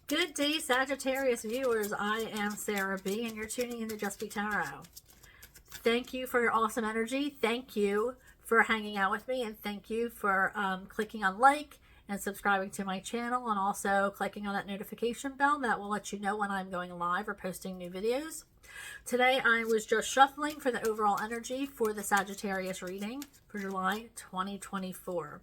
Good day, Sagittarius viewers. I am Sarah B, and you're tuning in to Just Be Tarot. Thank you for your awesome energy. Thank you for hanging out with me, and thank you for clicking on like and subscribing to my channel, and also clicking on that notification bell that will let you know when I'm going live or posting new videos. Today I was just shuffling for the overall energy for the Sagittarius reading for July 2024.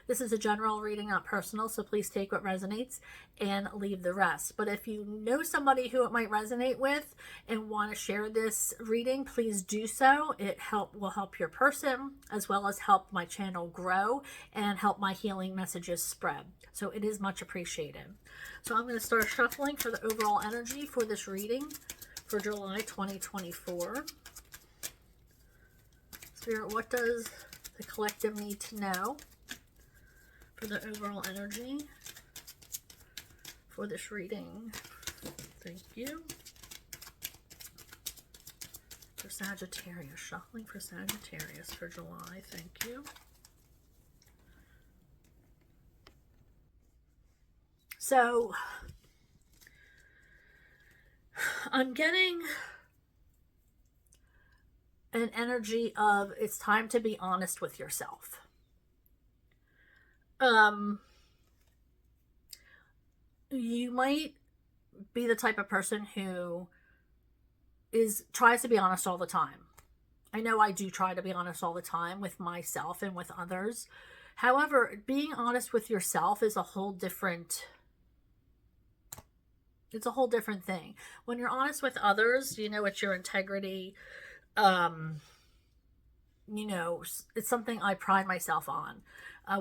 This is a general reading, not personal, so please take what resonates and leave the rest. But if you know somebody who it might resonate with and want to share this reading, please do so. It will help your person, as well as help my channel grow and help my healing messages spread. So it is much appreciated. So I'm going to start shuffling for the overall energy for this reading for July 2024. Spirit, what does the collective need to know for the overall energy for this reading? Thank you. For Sagittarius, shuffling for Sagittarius for July. Thank you. So I'm getting an energy of it's time to be honest with yourself. You might be the type of person who tries to be honest all the time. I know I do try to be honest all the time with myself and with others. However, being honest with yourself is a whole different thing. When you're honest with others, you know, it's your integrity. You know, it's something I pride myself on.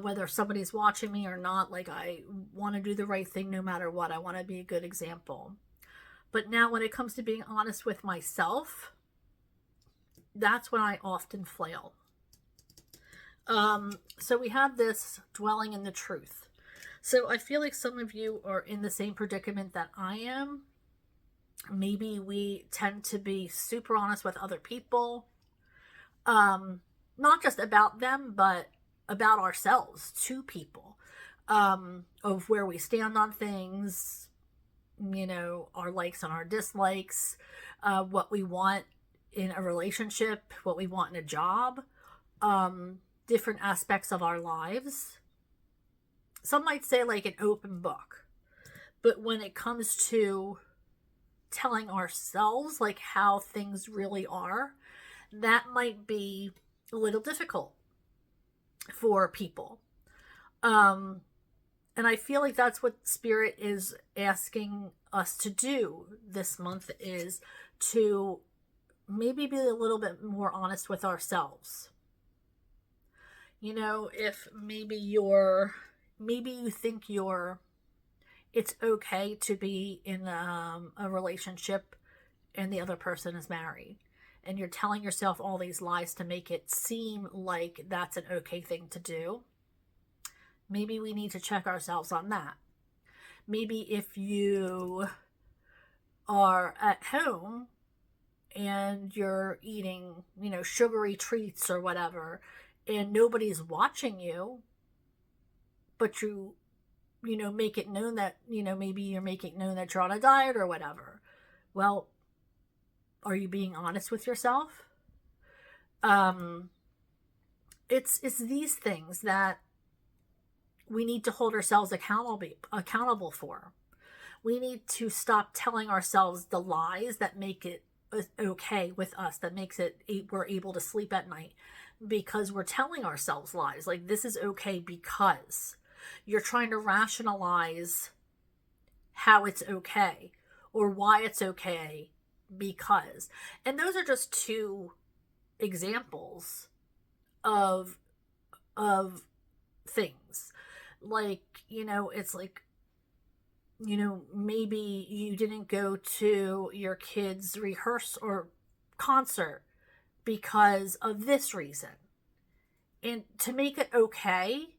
Whether somebody's watching me or not, like, I want to do the right thing no matter what. I want to be a good example. But now when it comes to being honest with myself, that's when I often flail. So we have this dwelling in the truth. So I feel like some of you are in the same predicament that I am. Maybe we tend to be super honest with other people. Not just about them, but about ourselves to people, of where we stand on things, you know, our likes and our dislikes, what we want in a relationship, what we want in a job, different aspects of our lives. Some might say like an open book, but when it comes to telling ourselves like how things really are, that might be a little difficult for people. And I feel like that's what Spirit is asking us to do this month, is to maybe be a little bit more honest with ourselves. You know, if maybe you think it's okay to be in a relationship and the other person is married, and you're telling yourself all these lies to make it seem like that's an okay thing to do. Maybe we need to check ourselves on that. Maybe if you are at home and you're eating, you know, sugary treats or whatever, and nobody's watching you, but you know, make it known that, you know, maybe you're making known that you're on a diet or whatever. Well, are you being honest with yourself? It's these things that we need to hold ourselves accountable for. We need to stop telling ourselves the lies that make it okay with us, that makes it we're able to sleep at night, because we're telling ourselves lies. Like, this is okay because you're trying to rationalize how it's okay or why it's okay because. And those are just two examples of things. Like, you know, it's like, you know, maybe you didn't go to your kids' rehearsal or concert because of this reason. And to make it okay,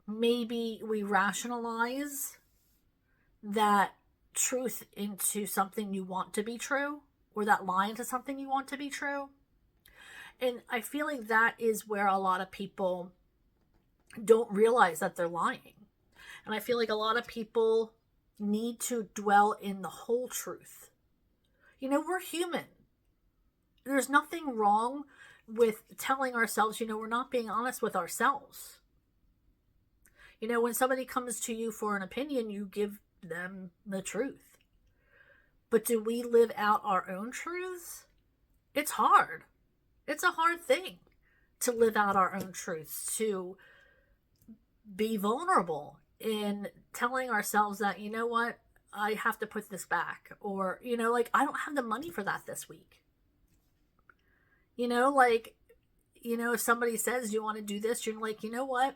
maybe we rationalize that truth into something you want to be true, or that lie into something you want to be true. And I feel like that is where a lot of people don't realize that they're lying. And I feel like a lot of people need to dwell in the whole truth. We're human. There's nothing wrong with telling ourselves, we're not being honest with ourselves. When somebody comes to you for an opinion, you give them the truth. But do we live out our own truths? It's hard. It's a hard thing to live out our own truths, to be vulnerable in telling ourselves that, what, I have to put this back. Or, I don't have the money for that this week. If somebody says, you want to do this, you're like, what?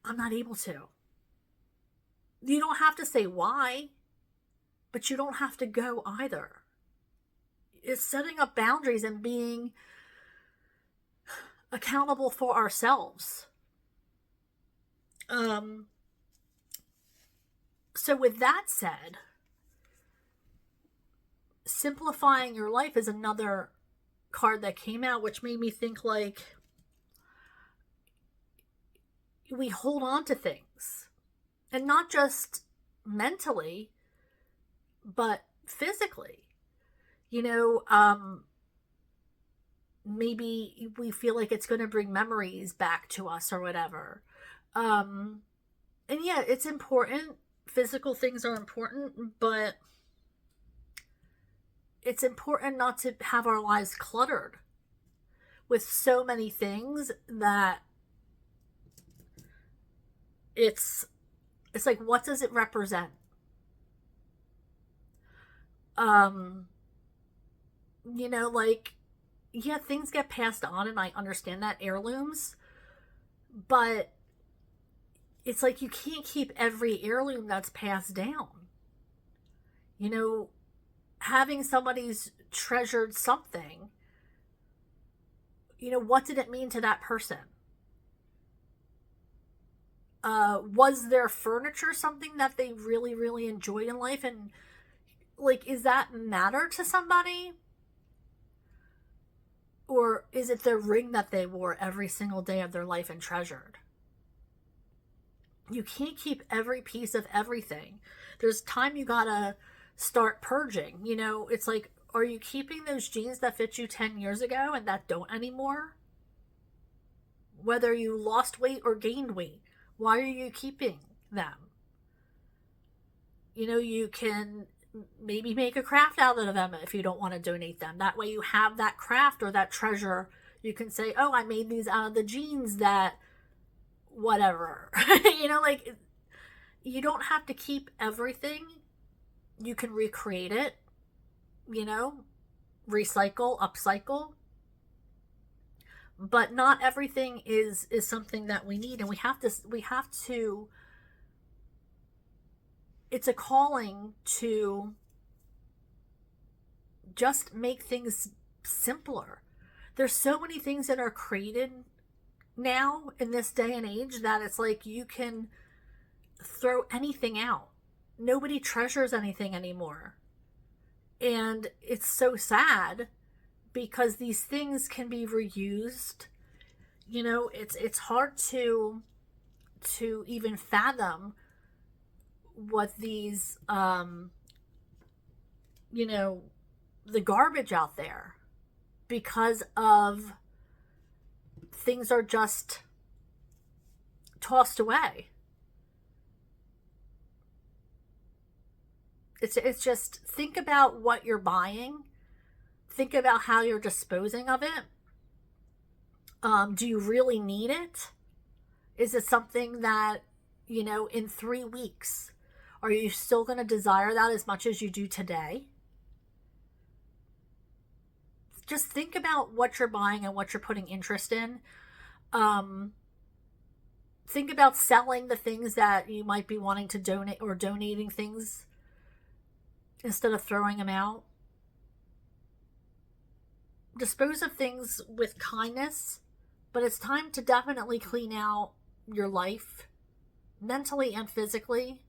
I'm not able to. You don't have to say why, but you don't have to go either. It's setting up boundaries and being accountable for ourselves. So with that said, simplifying your life is another card that came out, which made me think, we hold on to things, and not just mentally, but physically. Maybe we feel like it's going to bring memories back to us or whatever. And yeah, it's important. Physical things are important, but it's important not to have our lives cluttered with so many things that it's like, what does it represent? Yeah, things get passed on, and I understand that, heirlooms, but it's like you can't keep every heirloom that's passed down. Having somebody's treasured something, what did it mean to that person? Was their furniture something that they really, really enjoyed in life? And is that matter to somebody? Or is it the ring that they wore every single day of their life and treasured? You can't keep every piece of everything. There's time you gotta start purging. It's like, are you keeping those jeans that fit you 10 years ago and that don't anymore? Whether you lost weight or gained weight, why are you keeping them? You can maybe make a craft out of them if you don't want to donate them. That way you have that craft or that treasure. You can say, oh, I made these out of the jeans that whatever. You don't have to keep everything. You can recreate it, recycle, upcycle. But not everything is something that we need, and we have to it's a calling to just make things simpler. There's so many things that are created now in this day and age that it's like you can throw anything out. Nobody treasures anything anymore. And it's so sad because these things can be reused. It's hard to even fathom what these the garbage out there, because of things are just tossed away. It's just, think about what you're buying. Think about how you're disposing of it. Do you really need it? Is it something that, in 3 weeks, are you still going to desire that as much as you do today? Just think about what you're buying and what you're putting interest in. Think about selling the things that you might be wanting to donate, or donating things instead of throwing them out. Dispose of things with kindness, but it's time to definitely clean out your life, mentally and physically.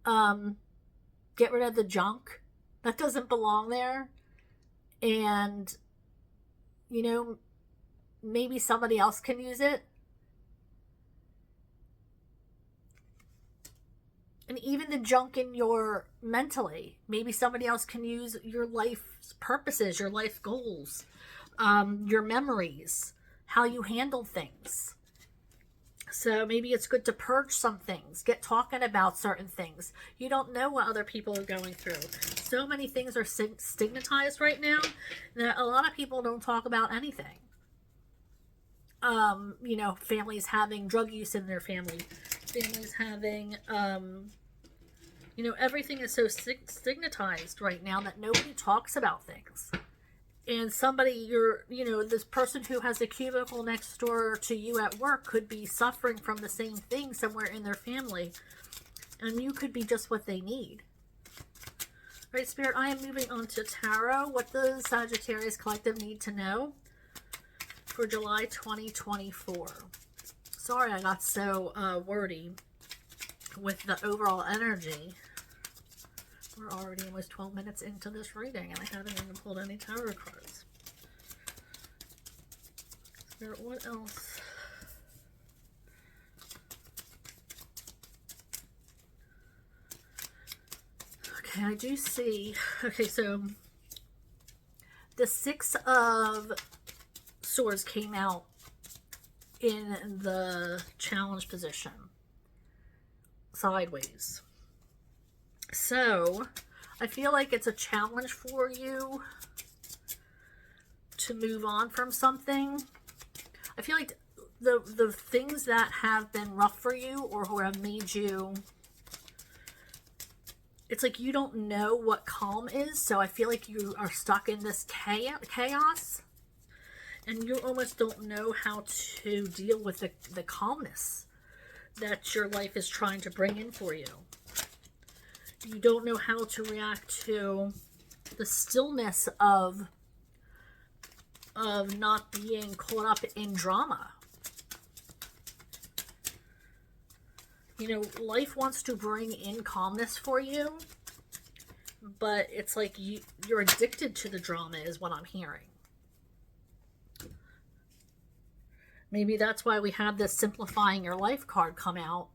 Get rid of the junk that doesn't belong there, and maybe somebody else can use it. And even the junk in your mentally. Maybe somebody else can use your life's purposes, your life goals, your memories, how you handle things. So maybe it's good to purge some things, get talking about certain things. You don't know what other people are going through. So many things are stigmatized right now that a lot of people don't talk about anything. Families having drug use in their family, families having, everything is so stigmatized right now that nobody talks about things. And somebody, this person who has a cubicle next door to you at work could be suffering from the same thing somewhere in their family. And you could be just what they need. Right, Spirit, I am moving on to Tarot. What does Sagittarius Collective need to know for July 2024? Sorry I got so wordy with the overall energy. We're already almost 12 minutes into this reading and I haven't even pulled any tarot cards. Spirit, what else? Okay, I do see. Okay, so the Six of Swords came out in the challenge position, sideways. So I feel like it's a challenge for you to move on from something. I feel like the things that have been rough for you or who have made you, it's like you don't know what calm is. So I feel like you are stuck in this chaos and you almost don't know how to deal with the calmness that your life is trying to bring in for you. You don't know how to react to the stillness of not being caught up in drama. Life wants to bring in calmness for you, but it's like you're addicted to the drama is what I'm hearing. Maybe that's why we have this Simplifying Your Life card come out,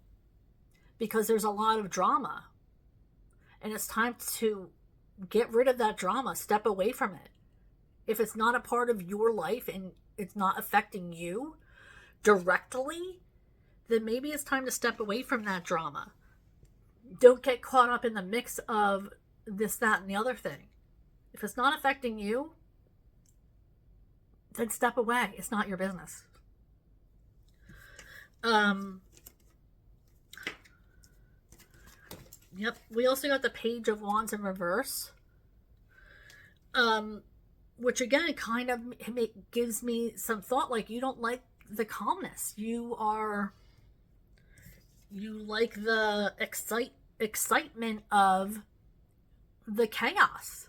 because there's a lot of drama. And it's time to get rid of that drama, step away from it. If it's not a part of your life and it's not affecting you directly, then maybe it's time to step away from that drama. Don't get caught up in the mix of this, that, and the other thing. If it's not affecting you, then step away. It's not your business. Yep, we also got the Page of Wands in reverse. Which again, kind of gives me some thought, like you don't like the calmness. You like the excitement of the chaos.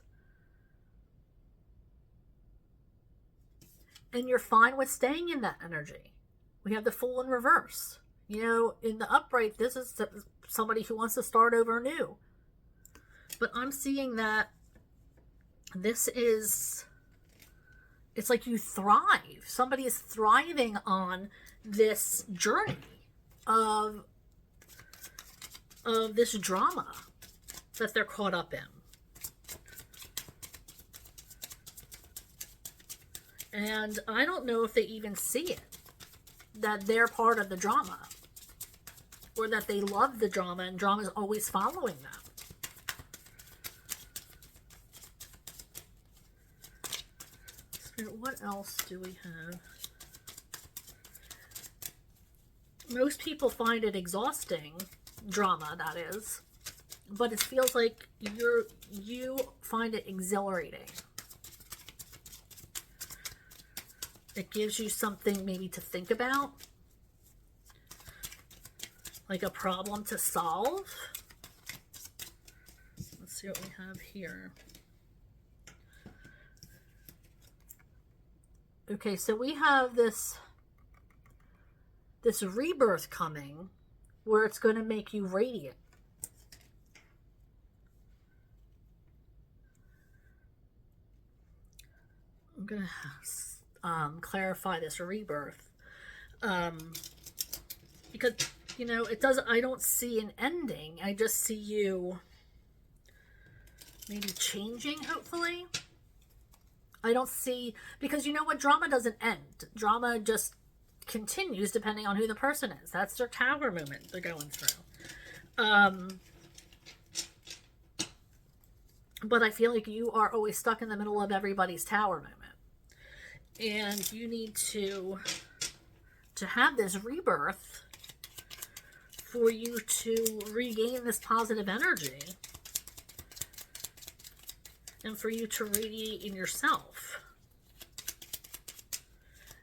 And you're fine with staying in that energy. We have the Fool in reverse. In the upright, this is somebody who wants to start over new. But I'm seeing that this is, it's like you thrive. Somebody is thriving on this journey of this drama that they're caught up in. And I don't know if they even see it, that they're part of the drama, or that they love the drama and drama is always following them. Spirit, what else do we have? Most people find it exhausting, drama that is, but it feels like you find it exhilarating. It gives you something maybe to think about, like a problem to solve. Let's see what we have here. Okay, so we have this rebirth coming where it's going to make you radiant. I'm going to clarify this rebirth. Because You know, it doesn't, I don't see an ending. I just see you maybe changing, hopefully. I don't see, because you know what? Drama doesn't end. Drama just continues depending on who the person is. That's their tower moment they're going through. But I feel like you are always stuck in the middle of everybody's tower moment. And you need to have this rebirth for you to regain this positive energy and for you to radiate in yourself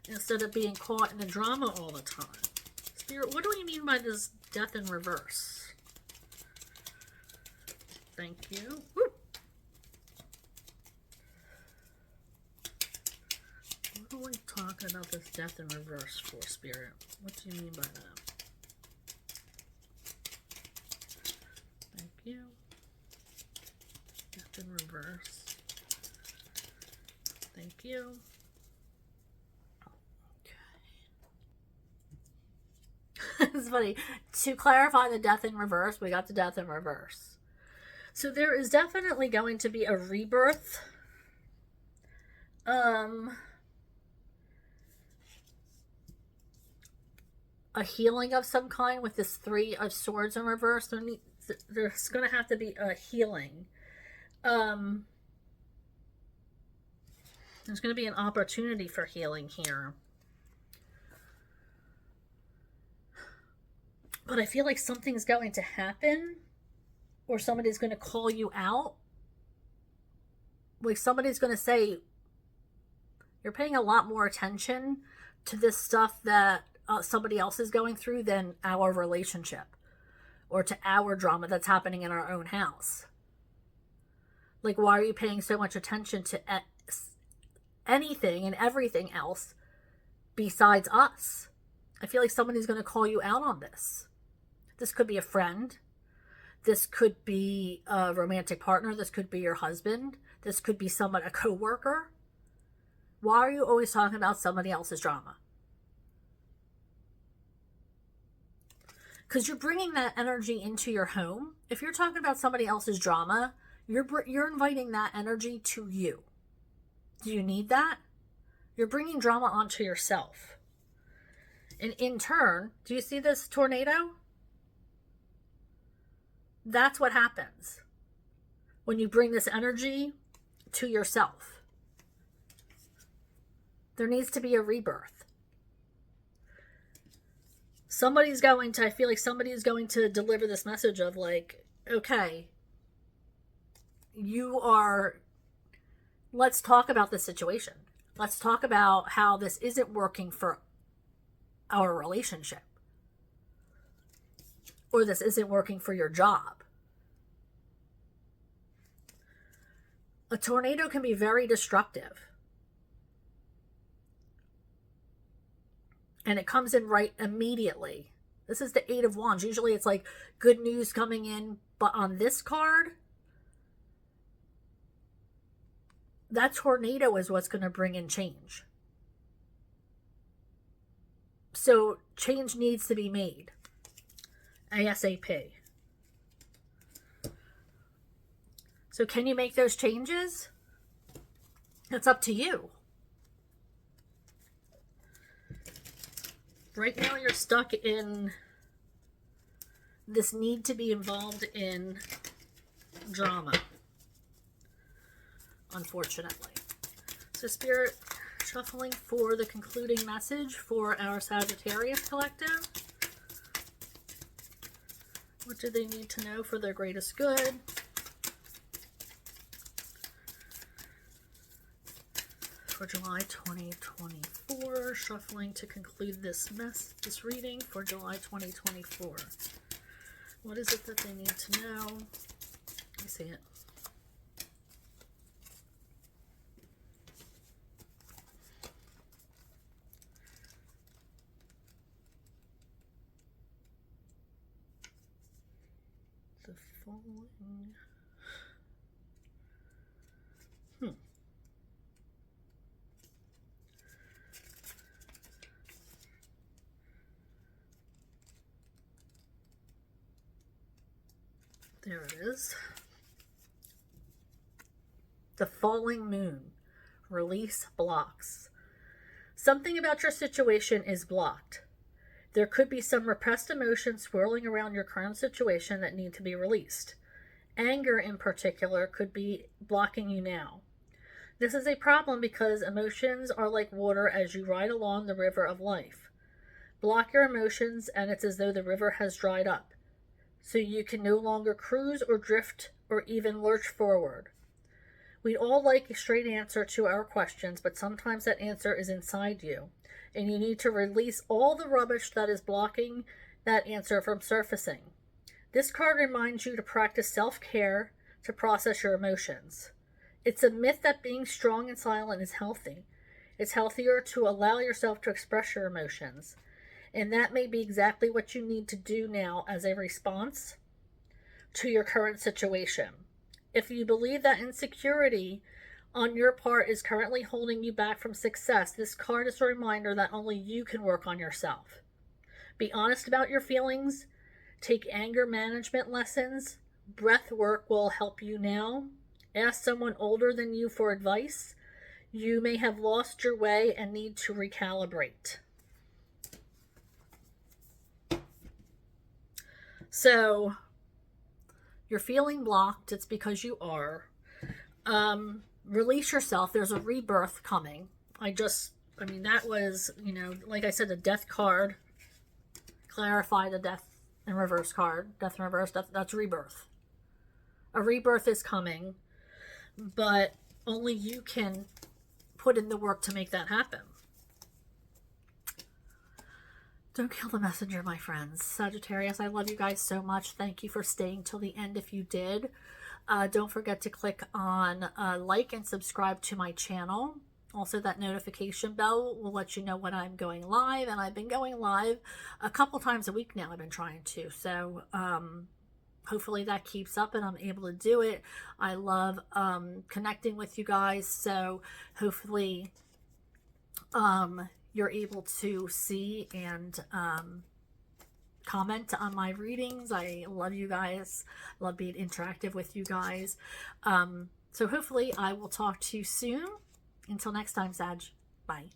instead of being caught in the drama all the time. Spirit, what do you mean by this death in reverse? Thank you. Woo. What are we talking about this death in reverse for, Spirit? What do you mean by that? Thank you. Death in reverse. Thank you. Okay. It's funny. To clarify the death in reverse, we got the death in reverse. So there is definitely going to be a rebirth. A healing of some kind with this 3 of Swords in reverse. There's going to have to be a healing. There's going to be an opportunity for healing here. But I feel like something's going to happen, or somebody's going to call you out. Like somebody's going to say, you're paying a lot more attention to this stuff that somebody else is going through than our relationship, or to our drama that's happening in our own house. Like, why are you paying so much attention to anything and everything else besides us? I feel like somebody's going to call you out on this. This could be a friend. This could be a romantic partner. This could be your husband. This could be someone, a coworker. Why are you always talking about somebody else's drama? Because you're bringing that energy into your home. If you're talking about somebody else's drama, you're inviting that energy to you. Do you need that? You're bringing drama onto yourself. And in turn, do you see this tornado? That's what happens when you bring this energy to yourself. There needs to be a rebirth. I feel like somebody is going to deliver this message of like, okay, let's talk about this situation. Let's talk about how this isn't working for our relationship. Or this isn't working for your job. A tornado can be very destructive. And it comes in right immediately. This is the 8 of Wands. Usually it's like good news coming in. But on this card, that tornado is what's going to bring in change. So change needs to be made. ASAP. So can you make those changes? It's up to you. Right now you're stuck in this need to be involved in drama, unfortunately. So Spirit, shuffling for the concluding message for our Sagittarius collective. What do they need to know for their greatest good? For July 2024, shuffling to conclude this reading for July 2024. What is it that they need to know? Let me see it. The following. There it is. The falling moon. Release blocks. Something about your situation is blocked. There could be some repressed emotions swirling around your current situation that need to be released. Anger, in particular, could be blocking you now. This is a problem because emotions are like water as you ride along the river of life. Block your emotions, and it's as though the river has dried up, so you can no longer cruise or drift or even lurch forward. We'd all like a straight answer to our questions, but sometimes that answer is inside you, and you need to release all the rubbish that is blocking that answer from surfacing. This card reminds you to practice self-care to process your emotions. It's a myth that being strong and silent is healthy. It's healthier to allow yourself to express your emotions, and that may be exactly what you need to do now as a response to your current situation. If you believe that insecurity on your part is currently holding you back from success, this card is a reminder that only you can work on yourself. Be honest about your feelings. Take anger management lessons. Breath work will help you now. Ask someone older than you for advice. You may have lost your way and need to recalibrate. So, you're feeling blocked. It's because you are. Release yourself. There's a rebirth coming. That was, like I said, the death card. Clarify the death in reverse card. Death in reverse, that's rebirth. A rebirth is coming, but only you can put in the work to make that happen. Don't kill the messenger, my friends. Sagittarius, I love you guys so much. Thank you for staying till the end if you did. Don't forget to click on like and subscribe to my channel. Also, that notification bell will let you know when I'm going live. And I've been going live a couple times a week now. I've been trying to. So, hopefully that keeps up and I'm able to do it. I love connecting with you guys. So, hopefully you're able to see and comment on my readings. I love you guys. Love being interactive with you guys. So hopefully I will talk to you soon. Until next time, Sag. Bye.